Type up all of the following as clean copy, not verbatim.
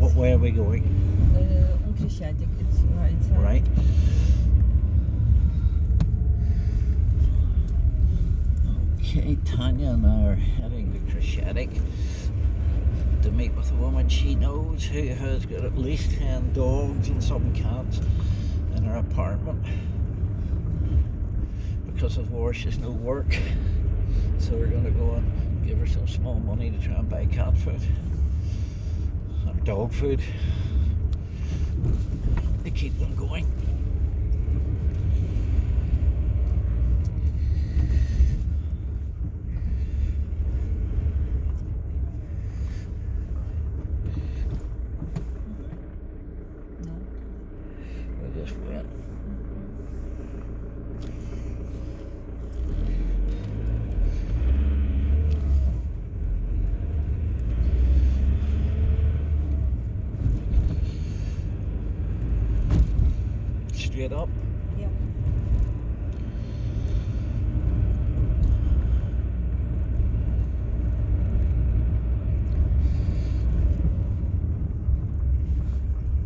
What way are we going? On Kyiv, it's right side. Right. Okay, Tanya and I are heading to Kyiv to meet with a woman she knows who has got at least 10 dogs and some cats in her apartment. Because of war, she's no work, so we're going to go and give her some small money to try and buy cat food or dog food to keep them going. We'll just wait. Straight up. Yeah.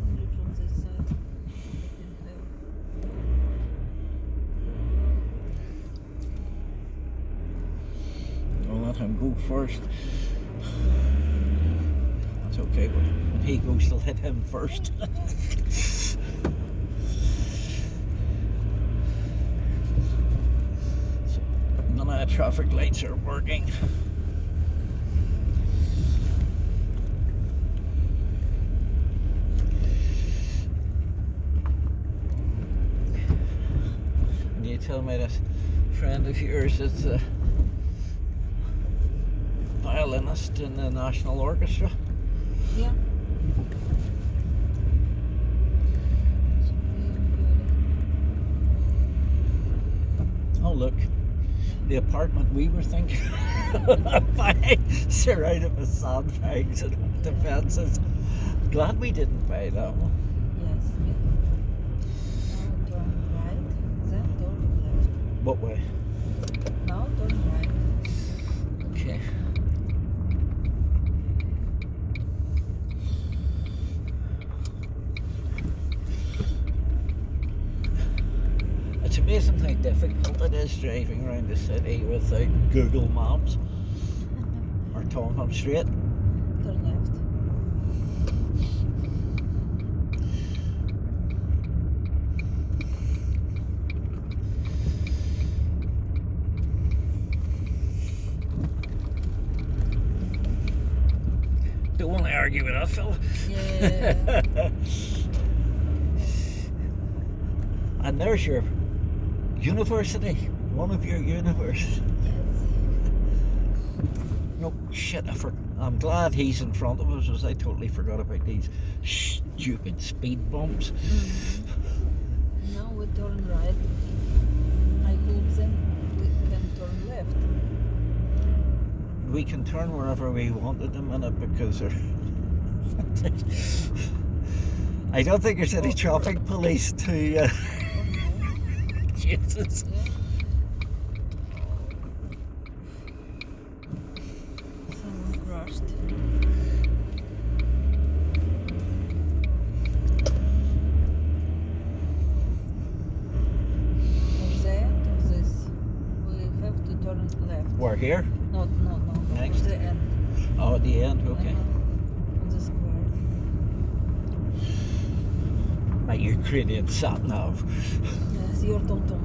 Only from this side. I'll let him go first. That's okay, but when he goes, she'll hit him first. So, none of the traffic lights are working. And you tell me this friend of yours is a violinist in the National Orchestra? Yeah. Oh look, the apartment we were thinking of buying, surrounded with sandbags and defences. Glad we didn't buy that one. Yes. Now turn right, then turn left. What way? Now turn right. Okay. It's amazing how difficult it is driving around the city without Google Maps or Tom Straight. Turn left. Don't want to argue with that fella. Yeah. And there's your university, one of your universities. No shit, I'm glad he's in front of us, as I totally forgot about these stupid speed bumps. Now we turn right. I hope then we can turn left. We can turn wherever we want at the minute because I don't think there's any traffic police to Jesus. Yeah. Someone crashed. At the end of this, we have to turn left. We're here? No. Next? At the end. Oh, at the end, okay. On the square. Mate, you're creating sat nav. Yes, your tom-tom.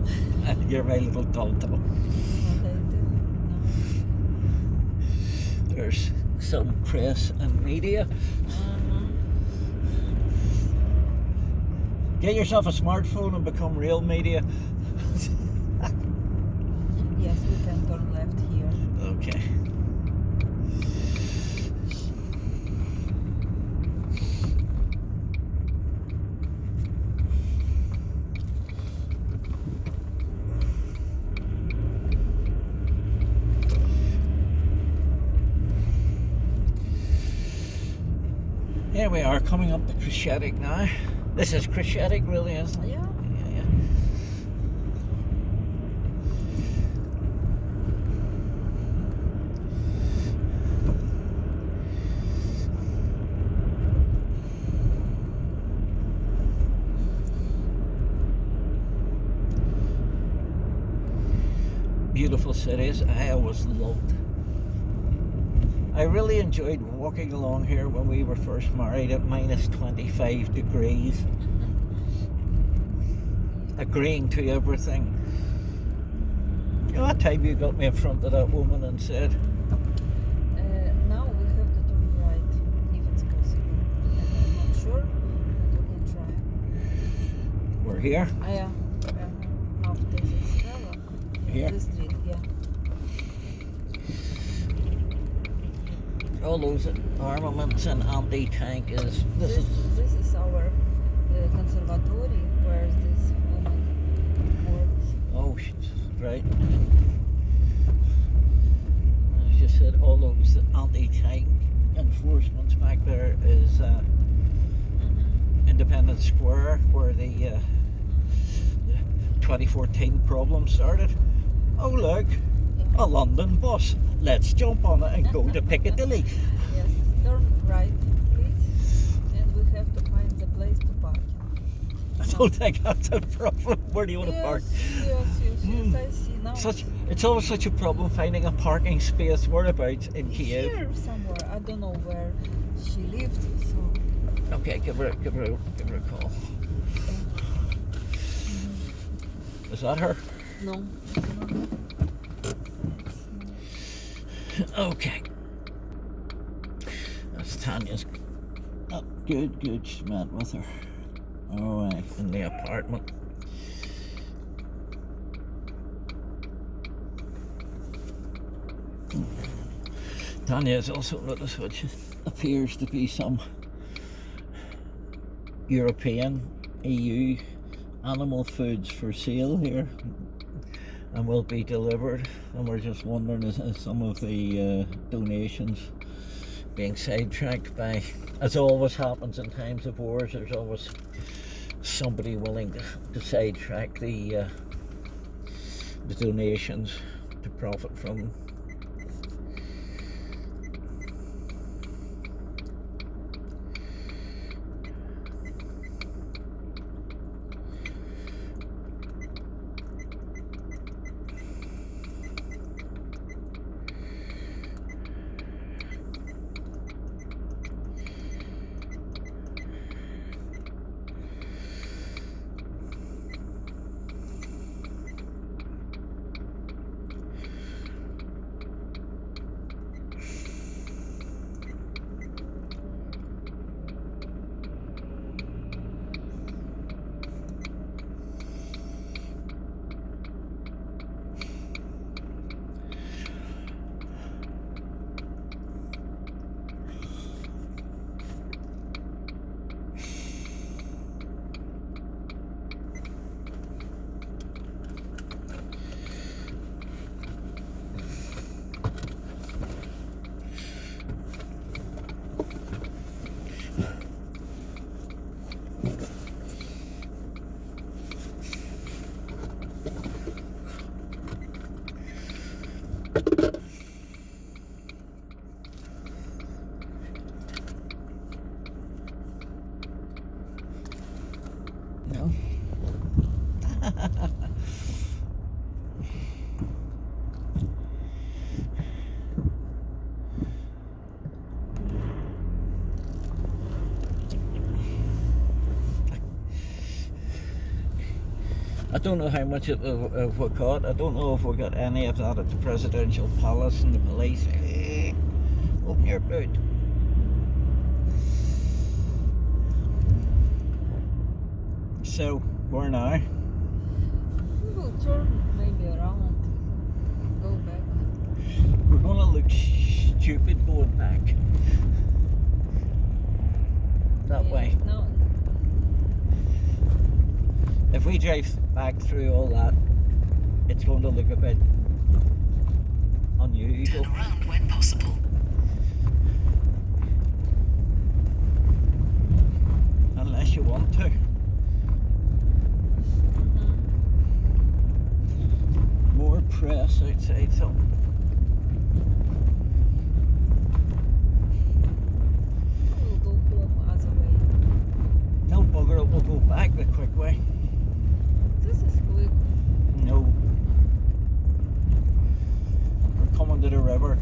You're my little tom-tom. There's some press and media. Get yourself a smartphone and become real media. Yes, we can turn left here. Okay. Here we are coming up to Kyiv now. This is Kyiv really, isn't it? Yeah. Yeah. beautiful cities. I always loved. I really enjoyed walking along here when we were first married at minus 25 degrees, agreeing to everything. You know, that time you got me in front of that woman and said, now we have to turn right, if it's possible. I'm not sure, but we can try. we're here. Yeah. After this travel. Here? The street, yeah. All those armaments and anti-tank is... This is... This is our conservatory where this woman works. Oh, right. As you said, all those anti-tank enforcements back there is Independence Square, where the 2014 problem started. Oh look, a London bus. Let's jump on it and go to Piccadilly. Yes, turn right, please. And we have to find the place to park. I don't think that's a problem. Where do you want to park? Yes, I see now. It's always such a problem finding a parking space. Whereabouts in Kyiv? Here somewhere. I don't know where she lived, so. Okay, give her a call. Is that her? No. Okay. That's Tanya's. Oh, good. She met with her. Alright, in the apartment. Tanya has also noticed which appears to be some European EU animal foods for sale here and will be delivered, and we're just wondering is some of the donations being sidetracked by, as always happens in times of wars, there's always somebody willing to sidetrack the donations to profit from them. No. I don't know how much of we got. I don't know if we got any of that at the presidential palace and the police. Open your boot. So, where now? We'll turn maybe around, go back. We're gonna look stupid going back that way. No. If we drive back through all that, it's going to look a bit unusual. Turn around when possible. Unless you want to. More press outside, so. We'll go home other way. No bugger it, we'll go back the quick way. This is quick. No. coming to the river.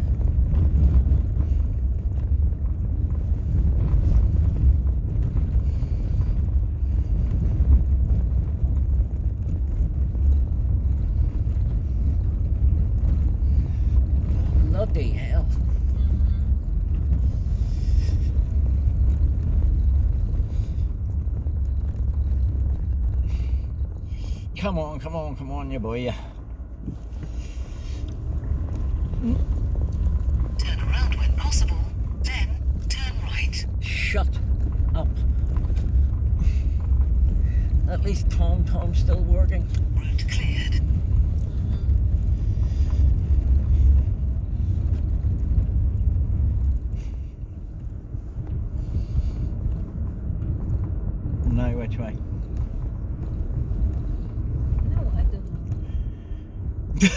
Bloody hell. Come on, come on, come on, you boy. Turn around when possible, then turn right. Shut up. At least Tom's still working. Route cleared. Now which way? No, I don't know.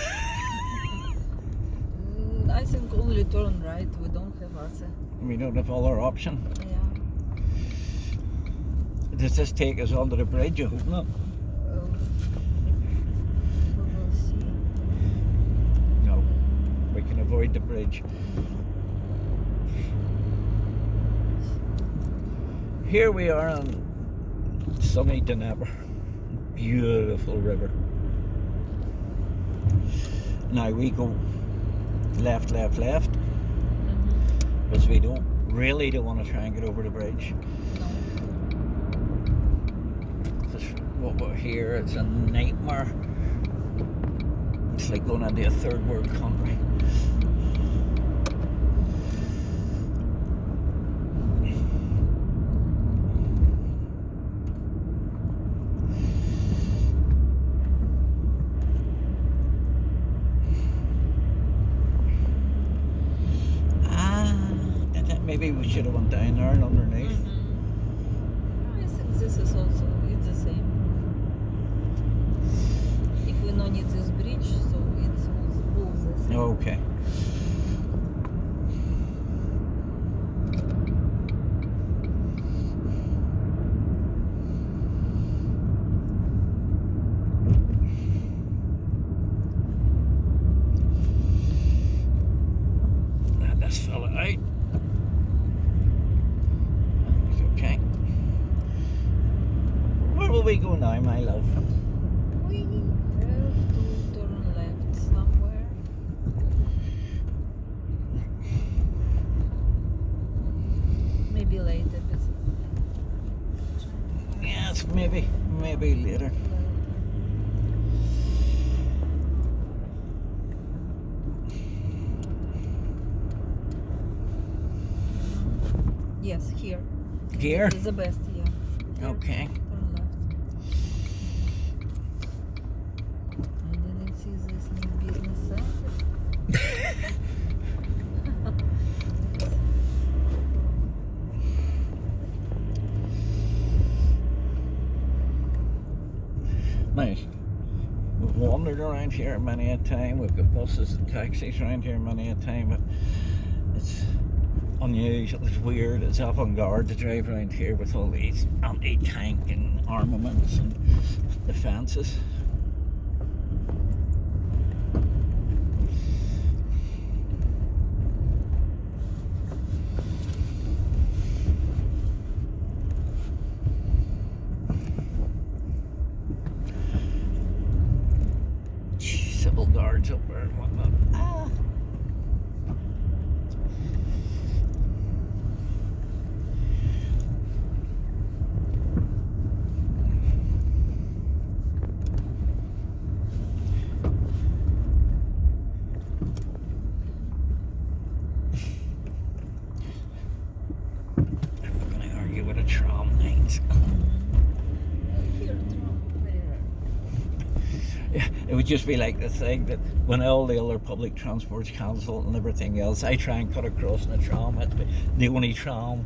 I think only turn right. We don't have other. We don't have other option. Yeah. Does this take us under the bridge? I hope not. We will see. No, we can avoid the bridge. Here we are on sunny Denver. Beautiful river. Now we go left, left, left, because we don't want to try and get over the bridge. No. What we're here, it's a nightmare. It's like going into a third world country. Maybe we should have went down there and underneath. I think this is also it's the same. If we don't need this bridge, so it's all the same. Okay. Let this fella out. Okay. Where will we go now, my love? We have to turn left somewhere. Maybe later, but Yes, maybe later. Yes, here. Here? It's the best, yeah. Here, Okay. turn left. I didn't see this new business center. Nice. We've wandered around here many a time. We've got buses and taxis around here many a time, but it's unusual, it's weird, it's avant-garde to drive around here with all these anti-tank and armaments and defences. Civil guards up there and whatnot. I'm not going to argue with a tram lines. Here, Trump, very rare. Yeah, it would just be like the thing that when all the other public transport's cancelled and everything else, I try and cut across in a tram. It's the only tram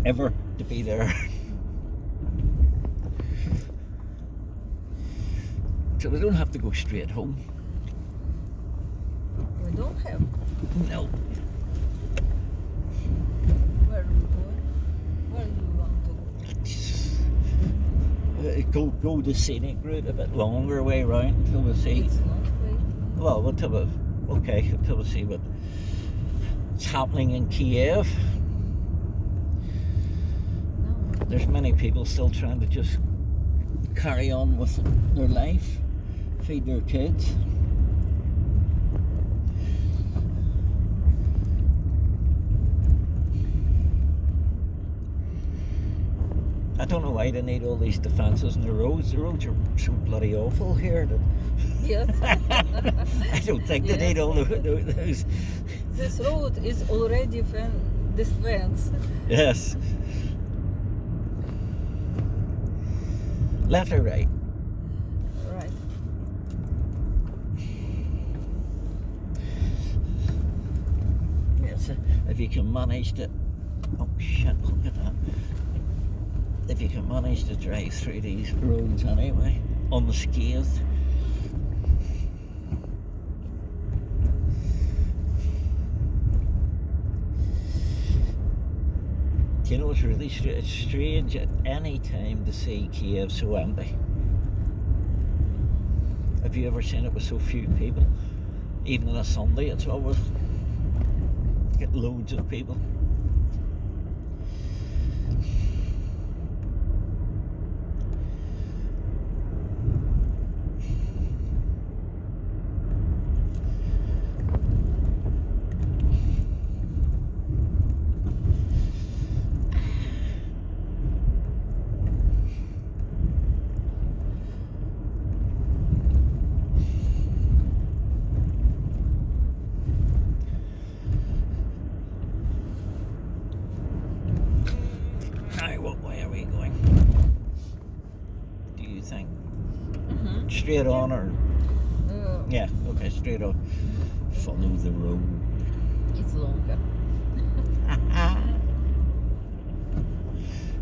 ever to be there. So we don't have to go straight home. We don't have. No. Where are we going? Where do you want to go? Go the scenic route a bit longer way round until we see. It's not way. Well, until we okay, until we see what's happening in Kyiv. No. There's many people still trying to just carry on with their life, feed their kids. I don't know why they need all these defences in the roads. The roads are so bloody awful here that Yes. I don't think they need all those. This road is already defense. Yes. Left or right? Right. Yes. If you can manage to. Oh shit! Look at that. If you can manage to drive through these roads anyway, unscathed. Do you know it's really it's strange at any time to see Kyiv so empty. Have you ever seen it with so few people? Even on a Sunday, it's always get loads of people. Now, what way are we going? Do you think? Mm-hmm. Straight on or? Yeah, okay, straight on. Follow the road. It's longer.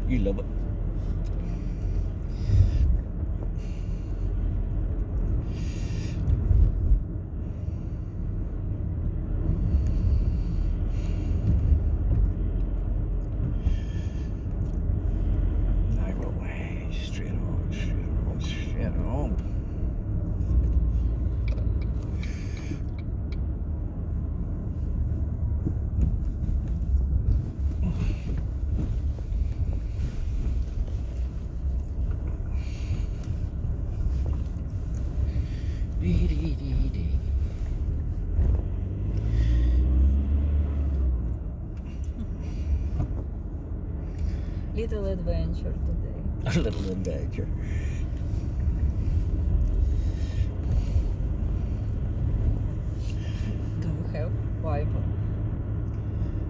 You love it. Now what way? Straight on, straight on, straight on. Dee-dee-dee-dee. Little adventure today. A little adventure. Do you have Bible?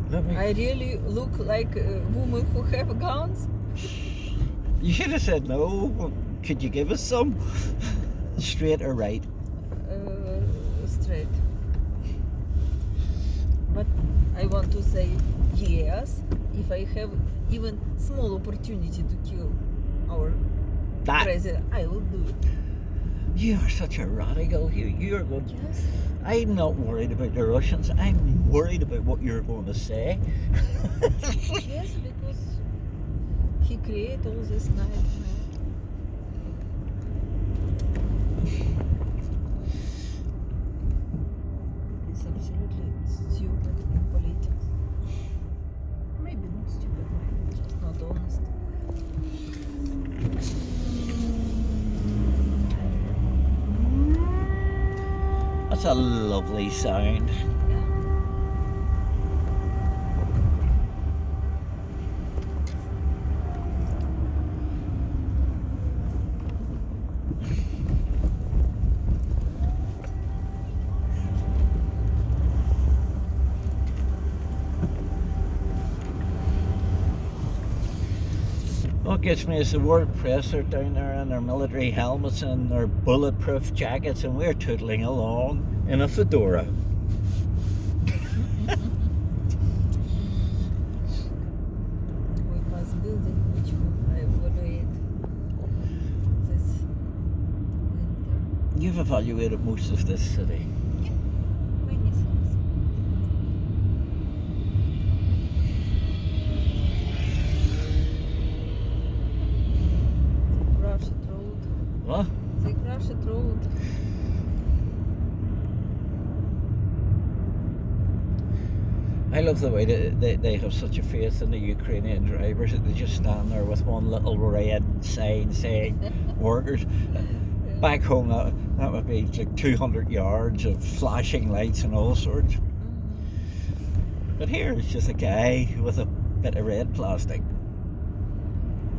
Let me. I really look like a woman who have guns. You should have said no. Could you give us some? Straight or right? Straight. But I want to say yes if I have even small opportunity to kill our That. president. I will do it. You are such a radical. You're going. Yes. I'm not worried about the Russians. I'm worried about what you're going to say. Yes, because he create all this nightmare. It's absolutely stupid in politics. Maybe not stupid, maybe just not honest. That's a lovely sound. Yeah. What gets me is the word press are down there in their military helmets and their bulletproof jackets, and we're tootling along in a fedora. We pass building which I evaluate this winter. You've evaluated most of this city. Many things. Russian road. What? The Russian road. love the way they have such a faith in the Ukrainian drivers that they just stand there with one little red sign saying workers. Back home, that would be like 200 yards of flashing lights and all sorts. But here it's just a guy with a bit of red plastic.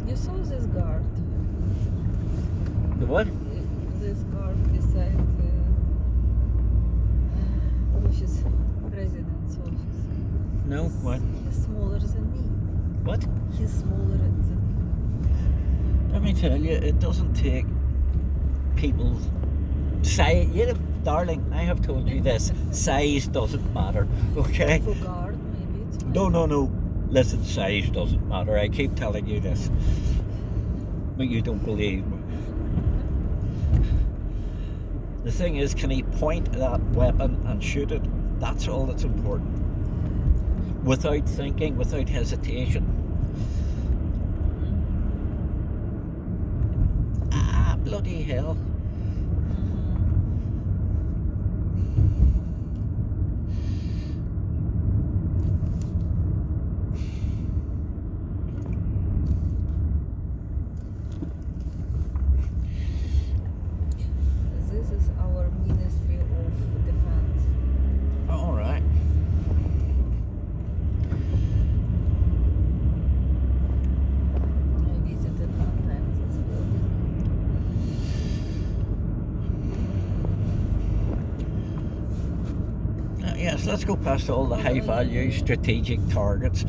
You saw this guard. The what? This guard beside office, president's office. No, what? He's smaller than me. What? He's smaller than me. Let me tell you, it doesn't take people's size. You know, darling, I have told you this. Size doesn't matter, okay? For guard, maybe it's No. Listen, size doesn't matter. I keep telling you this. But you don't believe me. The thing is, can he point that weapon and shoot it? That's all that's important. Without thinking, without hesitation. Ah, bloody hell. This is our Ministry of Defense. All right. I visited one time this building. Yes, let's go past all the high-value strategic targets.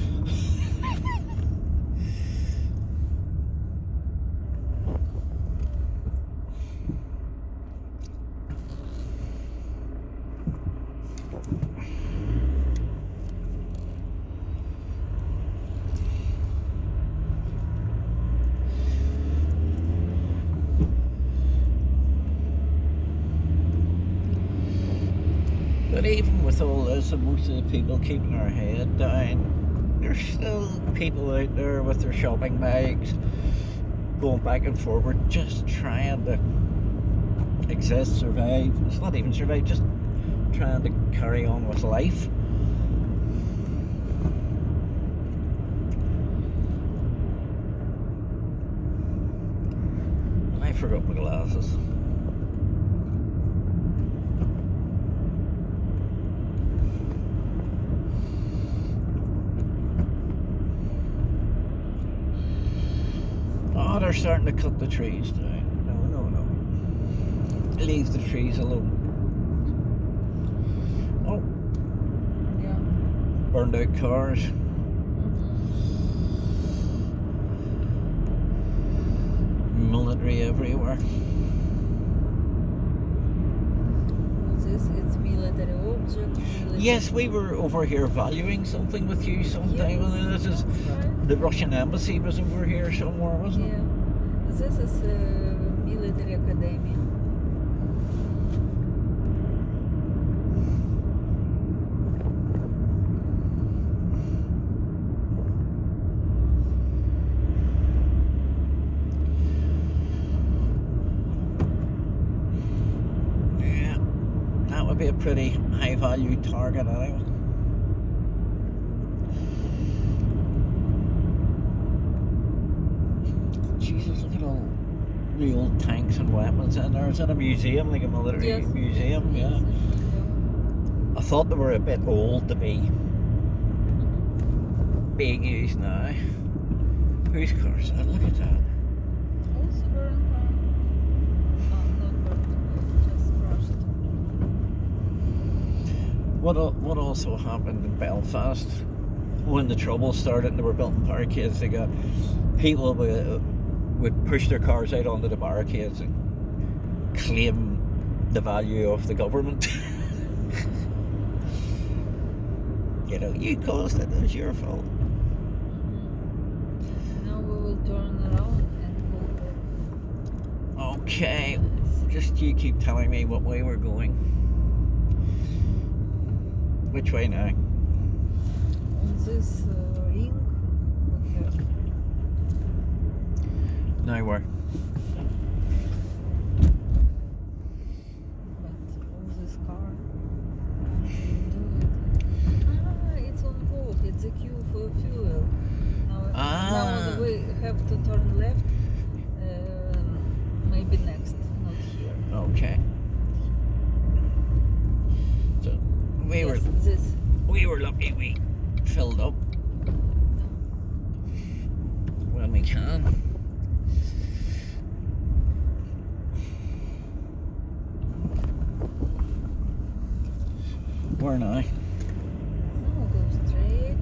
But even with all this, and most of the people keeping their head down, there's still people out there with their shopping bags going back and forward, just trying to exist, survive. It's not even survive, just trying to carry on with life. I forgot my glasses. Oh, they're starting to cut the trees down. No. Leave the trees alone. Oh, Yeah. burned out cars. Military everywhere. It's military object. Yes, we were over here valuing something with you sometime, and this is right. the Russian embassy was over here somewhere, wasn't Yeah. it? This is military academy. Yeah, that would be a pretty high value target anyway. Jesus, look at all the old tanks and weapons in there. It's in a museum, like a military Yes. museum, yeah. Yes. I thought they were a bit old to be being used now. Whose car is that? Look at that. Also burned car. Not burned, just crushed. What also happened in Belfast when the trouble started and they were building barricades? They got people would push their cars out onto the barricades and claim the value of the government. You know, you caused it. It was your fault. Now we will turn around and go for Okay, just you keep telling me what way we're going. Which way now? on this ring. We have Now where? but on this car. We do it. It's on we have to turn left, maybe next, not here. Okay. So Yes, this. we were lucky we filled up when we can. Where now? Now go straight.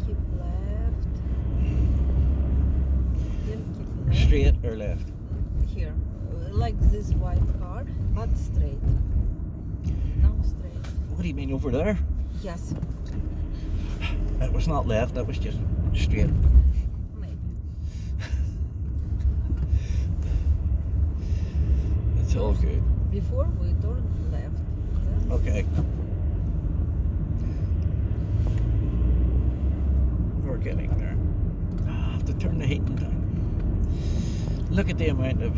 Keep left. Here, keep left. Straight or left? Here, like this white car, but straight. Now straight. What do you mean over there? Yes, It was not left, that was just straight. maybe. It's all good. Before we turn left. Then Okay. We're getting there. I have to turn the heating down. Look at the amount of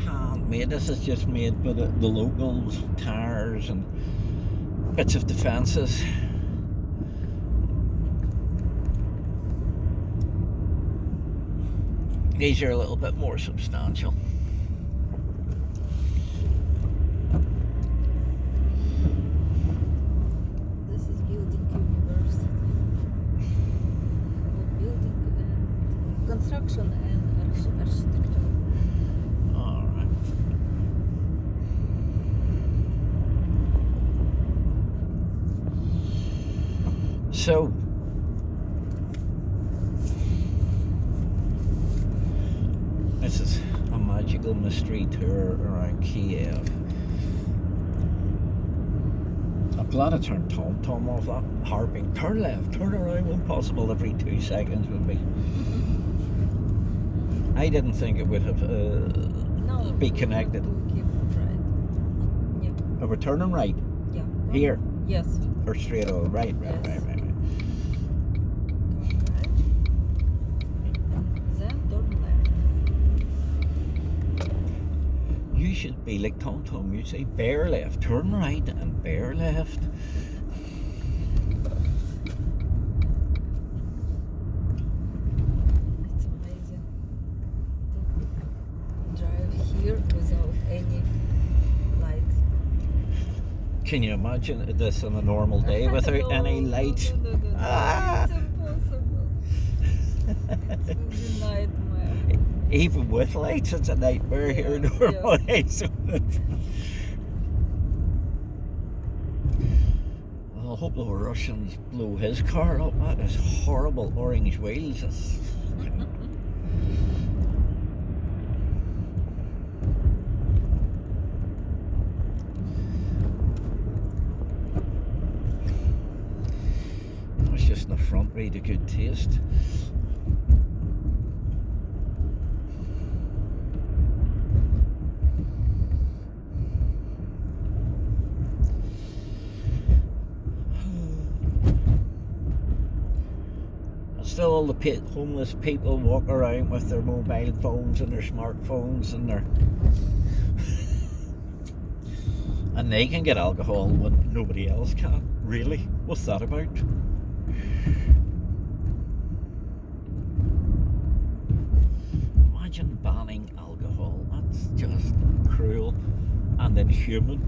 handmade. This is just made by the locals, tires and bits of the fences. These are a little bit more substantial. this is building university. Building and construction and architecture. All right. So, this is a magical mystery tour around Kyiv. I'm glad I turned Tom off that harping. Turn left, turn around when possible every 2 seconds would be. I didn't think it would have No, be connected. To keep right. Yeah. We're turning right Yeah. here Yes. or straight on right. Yes. Right. Turn right. Then turn left. You should be like Tom. You say bear left, turn right, and bear left. It's amazing to drive here without any lights. Can you imagine this on a normal day without any lights? No. Ah. It's impossible. It's a nightmare. Even with lights, it's a nightmare here Yeah, normally. So I hope the Russians blow his car up. That is horrible. Orange wheels. It's It's just in the front really good taste. Still all the homeless people walk around with their mobile phones and their smartphones and their and they can get alcohol when nobody else can. Really? What's that about? Imagine banning alcohol. That's just cruel and inhuman.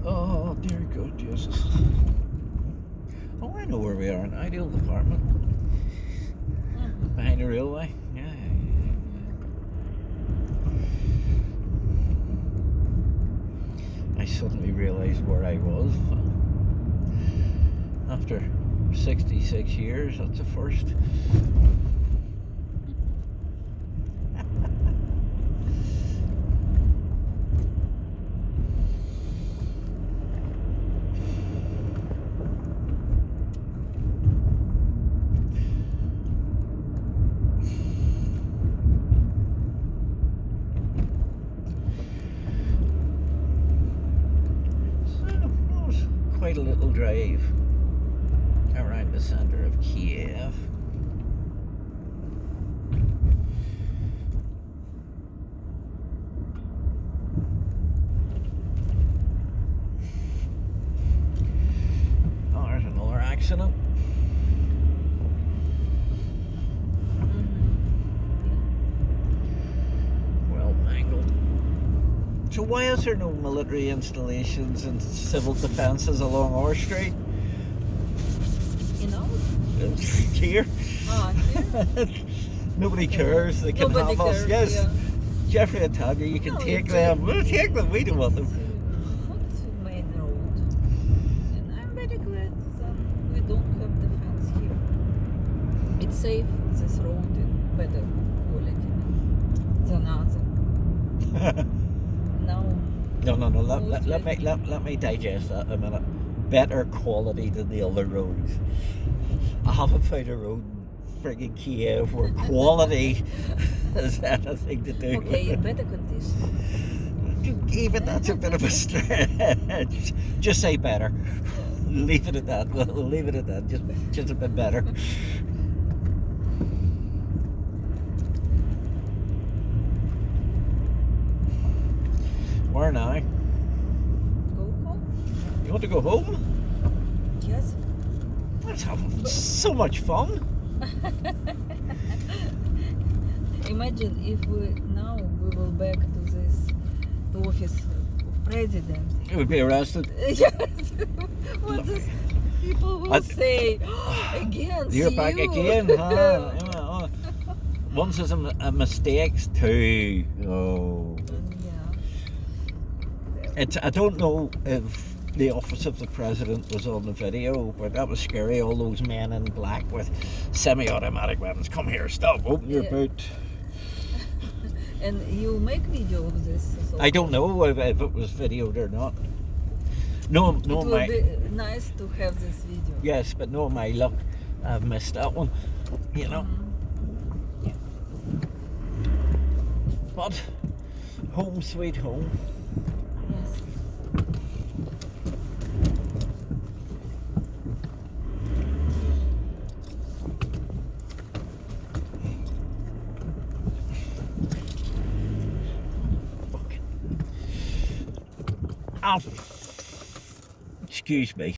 Oh, dear God, Jesus. Oh, I know where we are, an ideal department. Behind the railway. Yeah. I suddenly realised where I was. After 66 years, that's a first. Quite a little drive around the centre of Kyiv. Oh, there's another accident. Well mangled. So why is there no military installations and civil defences along our street? You know? Here. Ah, here? Nobody cares. They can Nobody have us. cares, Yes. yeah. Jeffrey and Tanya, you can No, take it's them. We'll take them. We don't want them. It's not main road. And I'm very glad that we don't have defense here. It's safe, this road, in better quality than other. Now, No. Let me digest that a minute. Better quality than the other roads. I haven't found a road in friggin' Kyiv where quality has anything to do okay, in with better condition. it. Even that's a bit of a stretch. Just say better. Leave it at that. We'll leave it at that. Just a bit better. Where now? Go home? You want to go home? Yes. Let's have so much fun. Imagine if we will back to this office of president. You would be arrested. Yes. What does people will say against You're you? back again, huh? Yeah. Once is a mistake, two. Oh. Yeah. I don't know if the office of the president was on the video, but that was scary. All those men in black with semi-automatic weapons. Come here, stop, open your boot. And you make video of this? So I don't know if it was videoed or not. No, it will be nice to have this video. Yes, but no, my luck, I've missed that one. You know. Yeah. But home sweet home. Yes. Oh, excuse me.